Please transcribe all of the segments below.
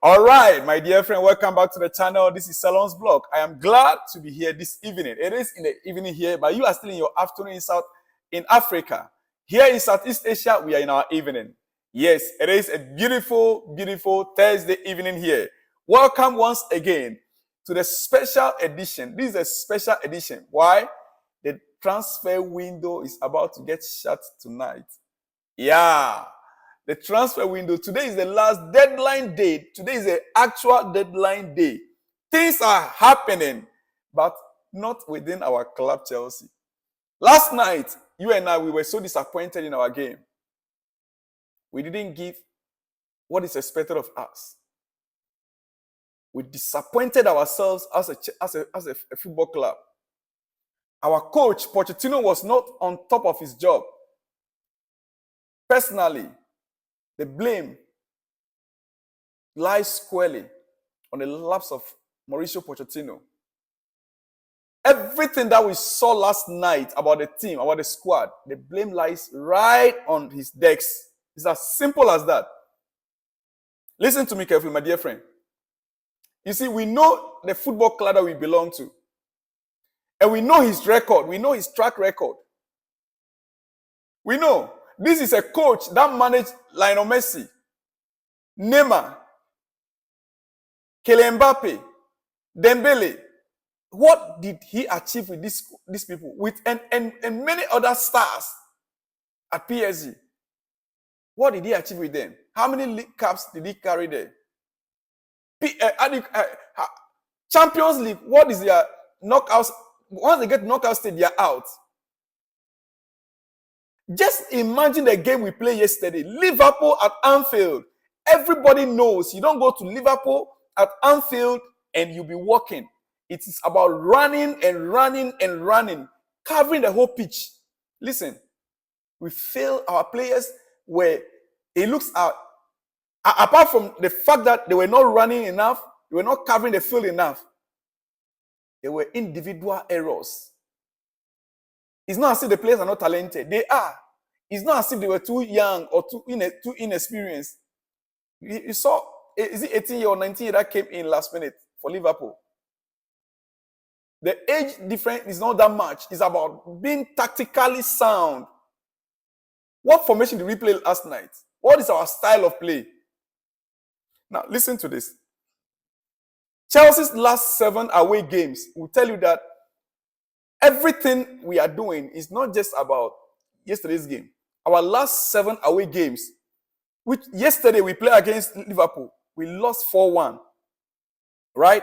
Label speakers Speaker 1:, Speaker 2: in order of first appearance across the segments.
Speaker 1: All right, my dear friend, welcome back to the channel. This is Salon's Blog. I am glad to be here this evening. It is in the evening here, but you are still in your afternoon in Africa. Here in Southeast Asia, we are in our evening. Yes, it is a beautiful, beautiful Thursday evening here. Welcome once again to the special edition. This is a special edition. Why? The transfer window is about to get shut tonight. Yeah. The transfer window. Today is the last deadline day. Today is the actual deadline day. Things are happening, but not within our club, Chelsea. Last night, you and I, we were so disappointed in our game. We didn't give what is expected of us. We disappointed ourselves as a football club. Our coach, Pochettino, was not on top of his job. Personally, the blame lies squarely on the laps of Mauricio Pochettino. Everything that we saw last night about the team, about the squad, the blame lies right on his decks. It's as simple as that. Listen to me carefully, my dear friend. You see, we know the football club that we belong to. And we know his record. We know his track record. We know. This is a coach that managed Lionel Messi, Neymar, Kylian Mbappe, Dembele. What did he achieve with these people? And many other stars at PSG. What did he achieve with them? How many league cups did he carry there? Champions League, what is their knockouts? Once they get knockout stage, they are out. Just imagine the game we played yesterday. Liverpool at Anfield. Everybody knows you don't go to Liverpool at Anfield and you'll be walking. It is about running and running and running, covering the whole pitch. Listen, we feel our players were, it looks out, apart from the fact that they were not running enough, they were not covering the field enough. There were individual errors. It's not as if the players are not talented. They are. It's not as if they were too young or too inexperienced. You saw, is it 18 year or 19 year that came in last minute for Liverpool? The age difference is not that much. It's about being tactically sound. What formation did we play last night? What is our style of play? Now, listen to this. Chelsea's last 7 away games will tell you that everything we are doing is not just about yesterday's game. Our last 7 away games, which yesterday we played against Liverpool, we lost 4-1. Right?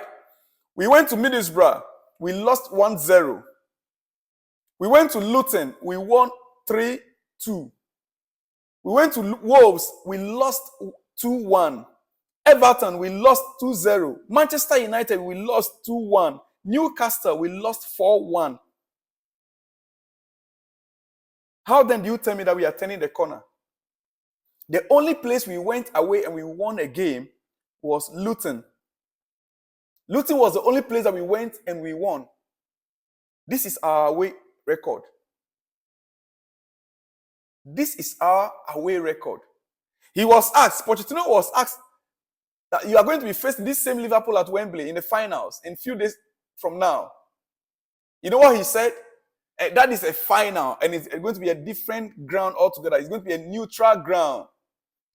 Speaker 1: We went to Middlesbrough, we lost 1-0. We went to Luton, we won 3-2. We went to Wolves, we lost 2-1. Everton, we lost 2-0. Manchester United, we lost 2-1. Newcastle, we lost 4-1. How then do you tell me that we are turning the corner? The only place we went away and we won a game was Luton. Luton was the only place that we went and we won. This is our away record. This is our away record. He was asked, Pochettino was asked, that you are going to be facing this same Liverpool at Wembley in the finals in a few days from now. You know what he said? That is a final, and it's going to be a different ground altogether. It's going to be a neutral ground.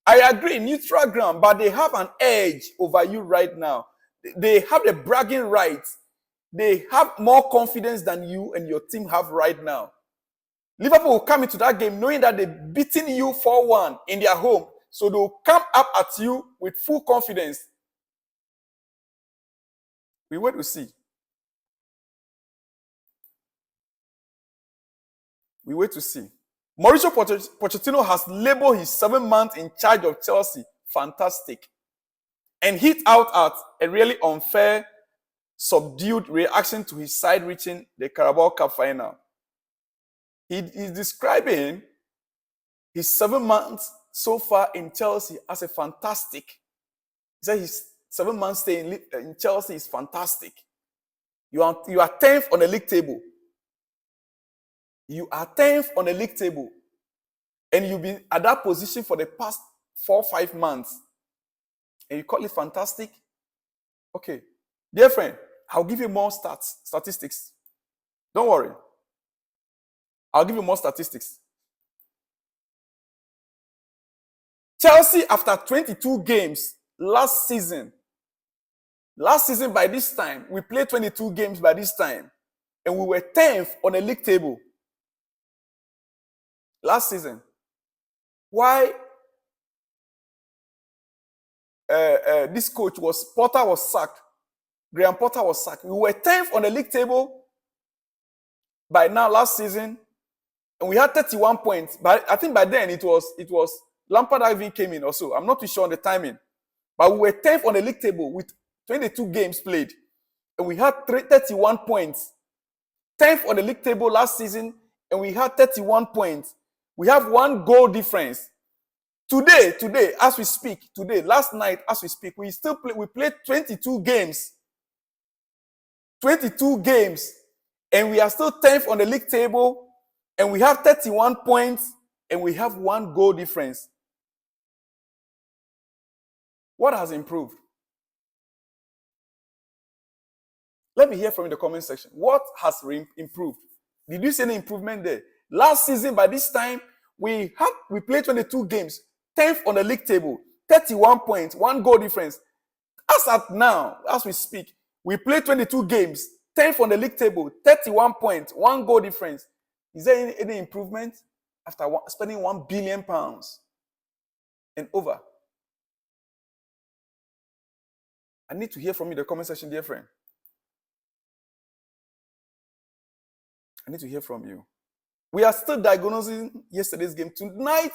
Speaker 1: I agree, neutral ground, but they have an edge over you right now. They have the bragging rights. They have more confidence than you and your team have right now. Liverpool will come into that game knowing that they've beaten you 4-1 in their home. So they'll come up at you with full confidence. We wait to see. We wait to see. Mauricio Pochettino has labeled his 7 months in charge of Chelsea fantastic and hit out at a really unfair, subdued reaction to his side reaching the Carabao Cup final. He is describing his 7 months so far in Chelsea as a fantastic. He said his 7 months stay in Chelsea is fantastic. You are 10th on the league table. You are 10th on the league table. And you've been at that position for the past 4-5 months. and you call it fantastic? Okay. Dear friend, I'll give you more statistics. Don't worry. I'll give you more statistics. Chelsea, after 22 games last season by this time, we played 22 games by this time, and we were 10th on the league table last season. Why this coach Potter was sacked, Graham Potter was sacked. We were 10th on the league table by now last season, and we had 31 points. But I think by then it was Lampard even came in also. I'm not too sure on the timing. But we were 10th on the league table with 22 games played. And we had 31 points. 10th on the league table last season, and we had 31 points. We have 1 goal difference. Today, as we speak, last night, as we speak, we played 22 games. 22 games. And we are still 10th on the league table, and we have 31 points, and we have 1 goal difference. What has improved? Let me hear from you in the comment section. What has improved? Did you see any improvement there? Last season, by this time, we played 22 games, 10th on the league table, 31 points, 1 goal difference. As at now, as we speak, we played 22 games, 10th on the league table, 31 points, 1 goal difference. Is there any improvement after spending £1 billion and over? I need to hear from you in the comment section, dear friend. I need to hear from you. We are still diagnosing yesterday's game. Tonight,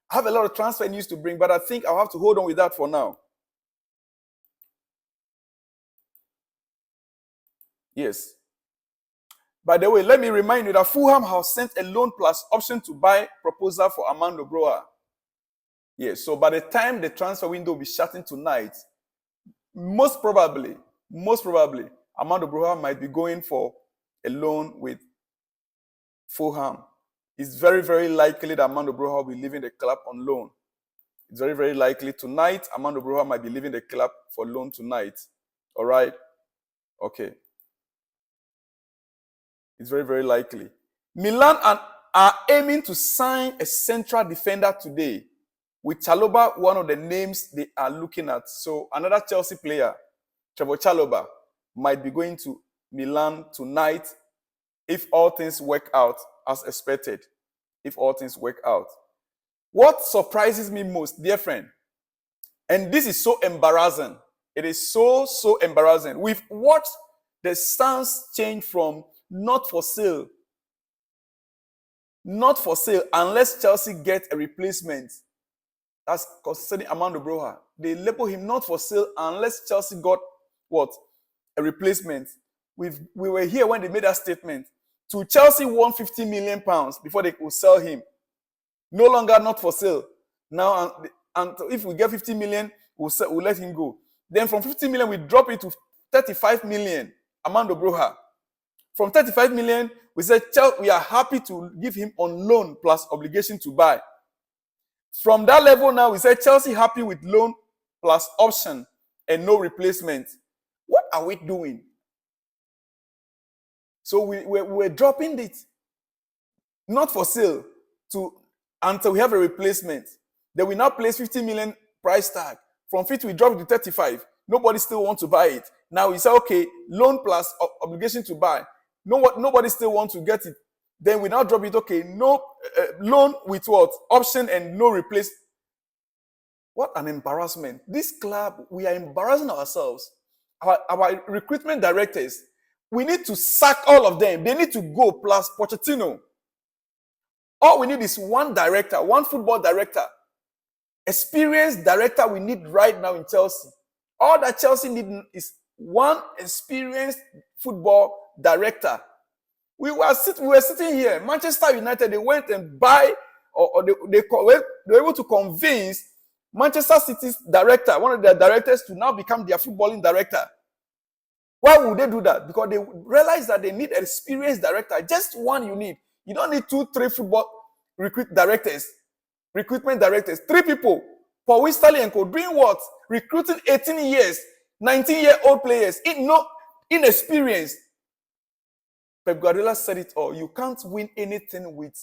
Speaker 1: I have a lot of transfer news to bring, but I think I'll have to hold on with that for now. Yes. By the way, let me remind you that Fullham has sent a loan plus option to buy proposal for Armando Broja. Yes, so by the time the transfer window will be shutting tonight, most probably, Armando Broja might be going for a loan with Fullham. It's very, very likely that Armando Broja will be leaving the club on loan. It's very, very likely tonight, Armando Broja might be leaving the club for loan tonight. All right? Okay. It's very, very likely. Milan are aiming to sign a central defender today, with Chalobah one of the names they are looking at. So another Chelsea player, Trevor Chalobah, might be going to Milan tonight if all things work out as expected. If all things work out. What surprises me most, dear friend, and this is so embarrassing. It is so embarrassing. We've watched the stance change from not for sale unless Chelsea get a replacement. That's concerning Armando Broja. They label him not for sale unless Chelsea got what? A replacement. We were here when they made that statement. To Chelsea won £50 million before they could sell him. No longer not for sale. Now, and if we get 50 million, we'll let him go. Then from 50 million, we drop it to 35 million. Armando Broja. From 35 million, we said we are happy to give him on loan plus obligation to buy. From that level now, we said Chelsea happy with loan plus option and no replacement. What are we doing? So we're dropping it. Not for sale until we have a replacement. Then we now place 50 million price tag. From 50, we drop it to 35. Nobody still wants to buy it. Now we say, okay, loan plus obligation to buy. Nobody still wants to get it. Then we now drop it, okay, no loan with what? Option and no replace. What an embarrassment. This club, we are embarrassing ourselves. Our recruitment directors, we need to sack all of them. They need to go plus Pochettino. All we need is one director, one football director. Experienced director we need right now in Chelsea. All that Chelsea need is one experienced football director. We were sitting here. Manchester United, they went and buy, or they were able to convince Manchester City's director, one of their directors, to now become their footballing director. Why would they do that? Because they realize that they need an experienced director. Just one you need. You don't need 2, 3 football recruitment directors. 3 people. Paul Wisterley and co. Doing what? recruiting 18 years, 19-year-old players, inexperienced. Pep Guardiola said it all. You can't win anything with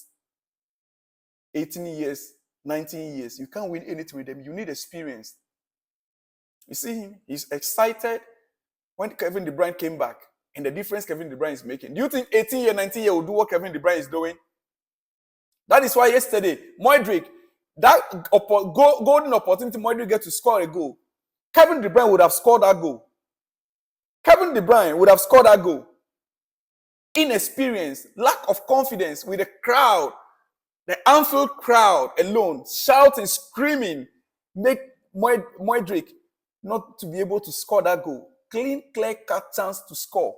Speaker 1: 18 years, 19 years. You can't win anything with them. You need experience. You see him? He's excited when Kevin De Bruyne came back and the difference Kevin De Bruyne is making. Do you think 18-year, 19-year will do what Kevin De Bruyne is doing? That is why yesterday, Modric, that golden opportunity Modric get to score a goal. Kevin De Bruyne would have scored that goal. Kevin De Bruyne would have scored that goal. Inexperience, lack of confidence with the crowd, the Anfield crowd alone, shouting, screaming, make Modric not to be able to score that goal. Clean, clear-cut chance to score.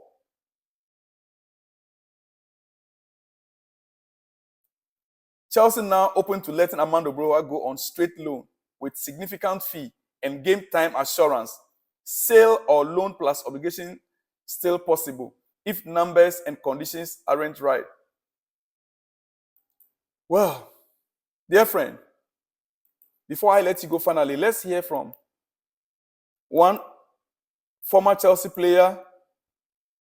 Speaker 1: Chelsea now open to letting Armando Broja go on straight loan with significant fee and game time assurance. Sale or loan plus obligation still possible if numbers and conditions aren't right. Well, dear friend, before I let you go finally, let's hear from one former Chelsea player,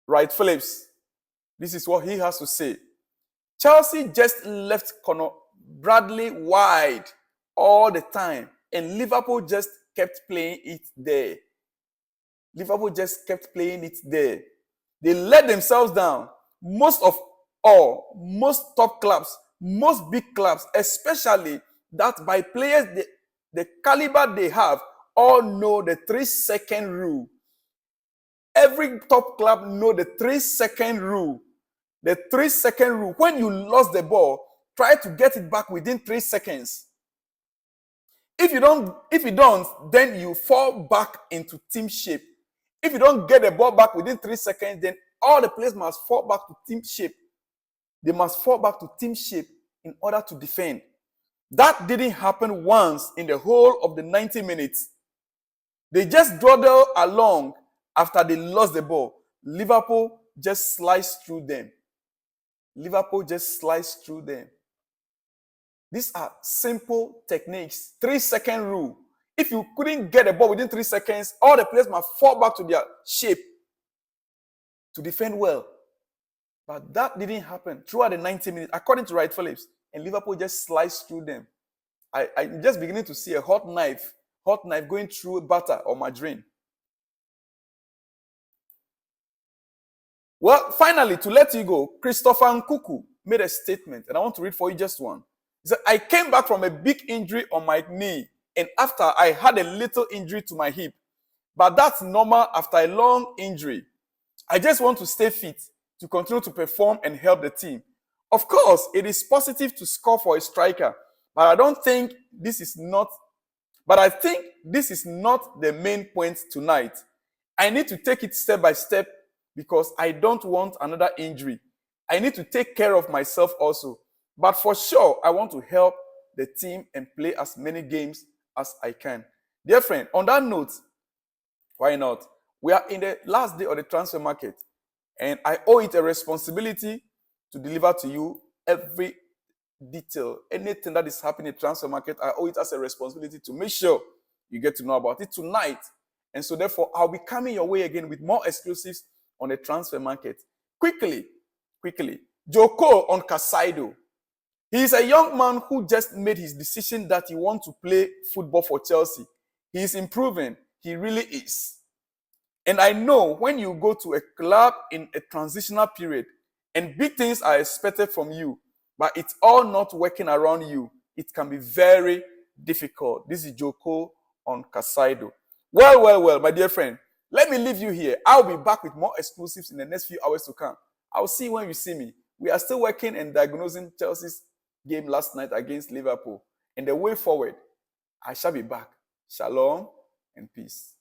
Speaker 1: Wright Phillips. This is what he has to say. Chelsea just left Conor Bradley wide all the time, and Liverpool just kept playing it there. Liverpool just kept playing it there. They let themselves down. Most top clubs, most big clubs, especially that by players the caliber they have, all know the 3-second rule. Every top club know the 3-second rule. The 3-second rule. When you lost the ball, try to get it back within 3 seconds. If you don't, then you fall back into team shape. If you don't get the ball back within 3 seconds, then all the players must fall back to team shape. They must fall back to team shape in order to defend. That didn't happen once in the whole of the 90 minutes. They just dawdled along after they lost the ball. Liverpool just sliced through them. Liverpool just sliced through them. These are simple techniques. 3-second rule. If you couldn't get the ball within 3 seconds, all the players must fall back to their shape to defend well. But that didn't happen throughout the 90 minutes, according to Wright Phillips. And Liverpool just sliced through them. I'm just beginning to see a hot knife going through butter or margarine. Well, finally, to let you go, Christopher Nkuku made a statement, and I want to read for you just one. He said, I came back from a big injury on my knee, and after I had a little injury to my hip. But that's normal after a long injury. I just want to stay fit, to continue to perform and help the team. Of course, it is positive to score for a striker, but I think this is not the main point tonight. I need to take it step by step because I don't want another injury. I need to take care of myself also. But for sure, I want to help the team and play as many games as I can. Dear friend, on that note, why not? We are in the last day of the transfer market, and I owe it a responsibility to deliver to you every detail. Anything that is happening in the transfer market, I owe it as a responsibility to make sure you get to know about it tonight. And so therefore, I'll be coming your way again with more exclusives on the transfer market. Quickly, Joko on Casado. He is a young man who just made his decision that he wants to play football for Chelsea. He is improving. He really is. And I know when you go to a club in a transitional period and big things are expected from you, but it's all not working around you, it can be very difficult. This is Joko on Casado. Well, my dear friend, let me leave you here. I'll be back with more exclusives in the next few hours to come. I'll see you when you see me. We are still working and diagnosing Chelsea's game last night against Liverpool. And the way forward, I shall be back. Shalom and peace.